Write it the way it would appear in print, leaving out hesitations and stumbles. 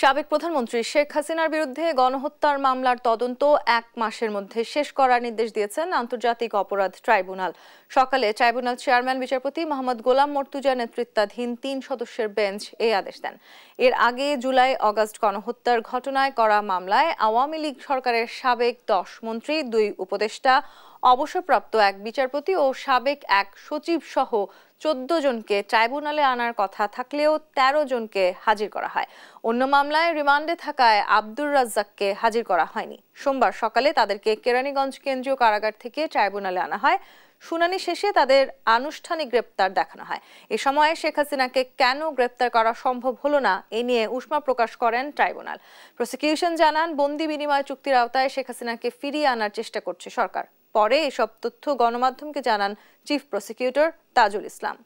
সাবেক প্রধানমন্ত্রী শেখ হাসিনার বিরুদ্ধে গণহত্যার মামলার তদন্ত 1 মাসের মধ্যে শেষ করার নির্দেশ দিয়েছেন আন্তর্জাতিক অপরাধ ট্রাইব্যুনাল। সকালে ট্রাইব্যুনাল চেয়ারম্যান বিচারপতি মোহাম্মদ গোলাম মর্তুজা নেতৃত্বাধীন 3 সদস্যের বেঞ্চ এই আদেশ দেন। এর আগে জুলাই-আগস্ট গণহত্যার ঘটনায় করা মামলায় আওয়ামী লীগ সরকারের সাবেক 10 মন্ত্রী, 2 উপদেষ্টা, অবসরপ্রাপ্ত 1 বিচারপতি ও সাবেক 1 সচিব সহ 14 জনকে ট্রাইব্যুনালে আনার কথা থাকলেও 13 জনকে হাজির করা হয়। অন্য মামলায় রিমান্ডে থাকায় আব্দুর রাজ্জাককে হাজির করা হয়নি। সোমবার সকালে তাদেরকে কেরানীগঞ্জ কেন্দ্রীয় কারাগার থেকে ট্রাইব্যুনালে আনা হয়। শুনানি শেষে তাদের আনুষ্ঠানিক গ্রেপ্তার দেখানো হয়। এ সময় শেখ হাসিনাকে কেন গ্রেপ্তার করা সম্ভব হলো না এ নিয়ে উষ্মা প্রকাশ করেন ট্রাইব্যুনাল। প্রসিকিউশন জানান, বন্দি বিনিময় চুক্তির আওতায় শেখ হাসিনাকে ফিরিয়ে আনার চেষ্টা করছে সরকার। পরে এসব তথ্য গণমাধ্যমকে জানান চিফ প্রসিকিউটর তাজুল ইসলাম।